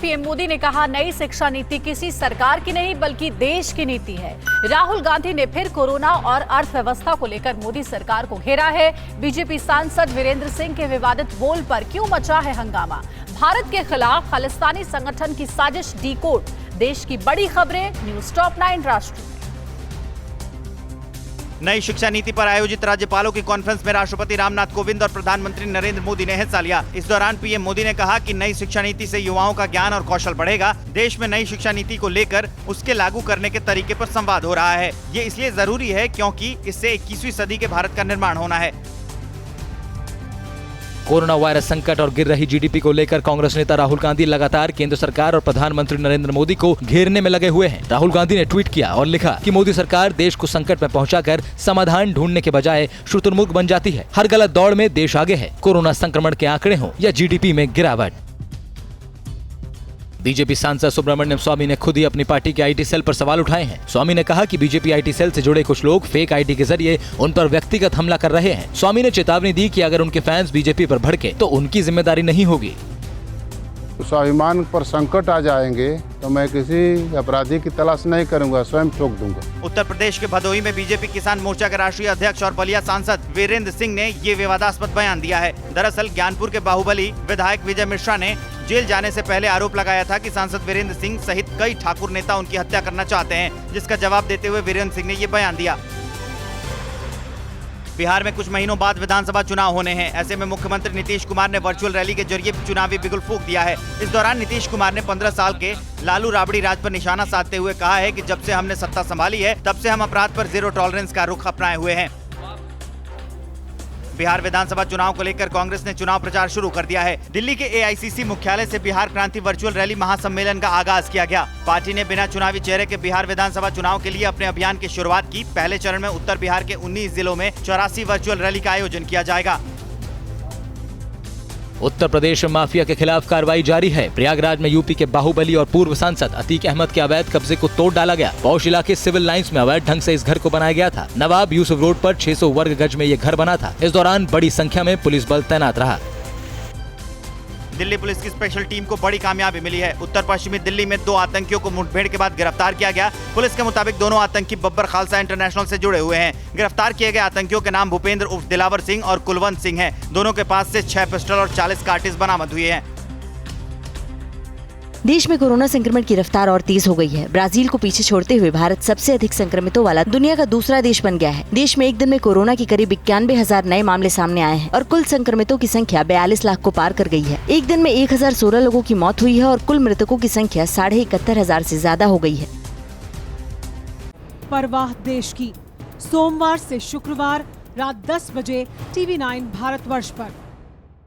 PM Modi ने कहा, नई शिक्षा नीति किसी सरकार की नहीं बल्कि देश की नीति है। राहुल गांधी ने फिर कोरोना और अर्थव्यवस्था को लेकर मोदी सरकार को घेरा है। बीजेपी सांसद वीरेंद्र सिंह के विवादित बोल पर क्यों मचा है हंगामा? भारत के खिलाफ खालिस्तानी संगठन की साजिश डीकोड। देश की बड़ी खबरें न्यूज टॉप 9 राष्ट्र। नई शिक्षा नीति पर आयोजित राज्यपालों की कॉन्फ्रेंस में राष्ट्रपति रामनाथ कोविंद और प्रधानमंत्री नरेंद्र मोदी ने हिस्सा लिया। इस दौरान पीएम मोदी ने कहा कि नई शिक्षा नीति से युवाओं का ज्ञान और कौशल बढ़ेगा। देश में नई शिक्षा नीति को लेकर उसके लागू करने के तरीके पर संवाद हो रहा है। ये इसलिए जरूरी है क्योंकि इससे 21वीं सदी के भारत का निर्माण होना है। कोरोना वायरस संकट और गिर रही जीडीपी को लेकर कांग्रेस नेता राहुल गांधी लगातार केंद्र सरकार और प्रधानमंत्री नरेंद्र मोदी को घेरने में लगे हुए हैं। राहुल गांधी ने ट्वीट किया और लिखा कि मोदी सरकार देश को संकट में पहुंचाकर समाधान ढूंढने के बजाय शुतुरमुर्ग बन जाती है। हर गलत दौड़ में देश आगे है, कोरोना संक्रमण के आंकड़े हों या जीडीपी में गिरावट। बीजेपी सांसद सुब्रमण्यम स्वामी ने खुद ही अपनी पार्टी के आईटी सेल पर सवाल उठाए हैं। स्वामी ने कहा कि बीजेपी आईटी सेल से जुड़े कुछ लोग फेक आईडी के जरिए उन पर व्यक्तिगत हमला कर रहे हैं। स्वामी ने चेतावनी दी कि अगर उनके फैंस बीजेपी पर भड़के तो उनकी जिम्मेदारी नहीं होगी। स्वाभिमान पर संकट आ जाएंगे तो मैं किसी अपराधी की तलाश नहीं करूंगा, स्वयं ठोक दूंगा। उत्तर प्रदेश के भदोही में बीजेपी किसान मोर्चा के राष्ट्रीय अध्यक्ष और बलिया सांसद वीरेंद्र सिंह ने ये विवादास्पद बयान दिया है। दरअसल ज्ञानपुर के बाहुबली विधायक विजय मिश्रा ने जेल जाने से पहले आरोप लगाया था कि सांसद वीरेंद्र सिंह सहित कई ठाकुर नेता उनकी हत्या करना चाहते हैं, जिसका जवाब देते हुए वीरेंद्र सिंह ने ये बयान दिया। बिहार में कुछ महीनों बाद विधानसभा चुनाव होने हैं। ऐसे में मुख्यमंत्री नीतीश कुमार ने वर्चुअल रैली के जरिए चुनावी बिगुल फूंक दिया है। इस दौरान नीतीश कुमार ने 15 साल के लालू राबड़ी राज पर निशाना साधते हुए कहा है कि जब से हमने सत्ता संभाली है तब से हम अपराध पर जीरो टॉलरेंस का रुख अपनाए हुए हैं। बिहार विधानसभा चुनाव को लेकर कांग्रेस ने चुनाव प्रचार शुरू कर दिया है। दिल्ली के एआईसीसी मुख्यालय से बिहार क्रांति वर्चुअल रैली महासम्मेलन का आगाज किया गया। पार्टी ने बिना चुनावी चेहरे के बिहार विधानसभा चुनाव के लिए अपने अभियान की शुरुआत की। पहले चरण में उत्तर बिहार के 19 जिलों में 84 वर्चुअल रैली का आयोजन किया जाएगा। उत्तर प्रदेश में माफिया के खिलाफ कार्रवाई जारी है। प्रयागराज में यूपी के बाहुबली और पूर्व सांसद अतीक अहमद के अवैध कब्जे को तोड़ डाला गया। पौष इलाके सिविल लाइंस में अवैध ढंग से इस घर को बनाया गया था। नवाब यूसुफ रोड पर 600 वर्ग गज में ये घर बना था। इस दौरान बड़ी संख्या में पुलिस बल तैनात रहा। दिल्ली पुलिस की स्पेशल टीम को बड़ी कामयाबी मिली है। उत्तर पश्चिमी दिल्ली में 2 आतंकियों को मुठभेड़ के बाद गिरफ्तार किया गया। पुलिस के मुताबिक दोनों आतंकी बब्बर खालसा इंटरनेशनल से जुड़े हुए हैं। गिरफ्तार किए गए आतंकियों के नाम भूपेंद्र उर्फ दिलावर सिंह और कुलवंत सिंह हैं। दोनों के पास से 6 पिस्टल और 40 कार्टिज बरामद हुए हैं। देश में कोरोना संक्रमण की रफ्तार और तेज हो गई है। ब्राजील को पीछे छोड़ते हुए भारत सबसे अधिक संक्रमितों वाला दुनिया का दूसरा देश बन गया है। देश में एक दिन में कोरोना की करीब 91,000 नए मामले सामने आए हैं और कुल संक्रमितों की संख्या 42 लाख को पार कर गई है। एक दिन में 1016 लोगों की मौत हुई है और कुल मृतकों की संख्या 71,500 से ज्यादा हो गई है। परवाह देश की, सोमवार से शुक्रवार रात 10 बजे TV9 भारतवर्ष पर।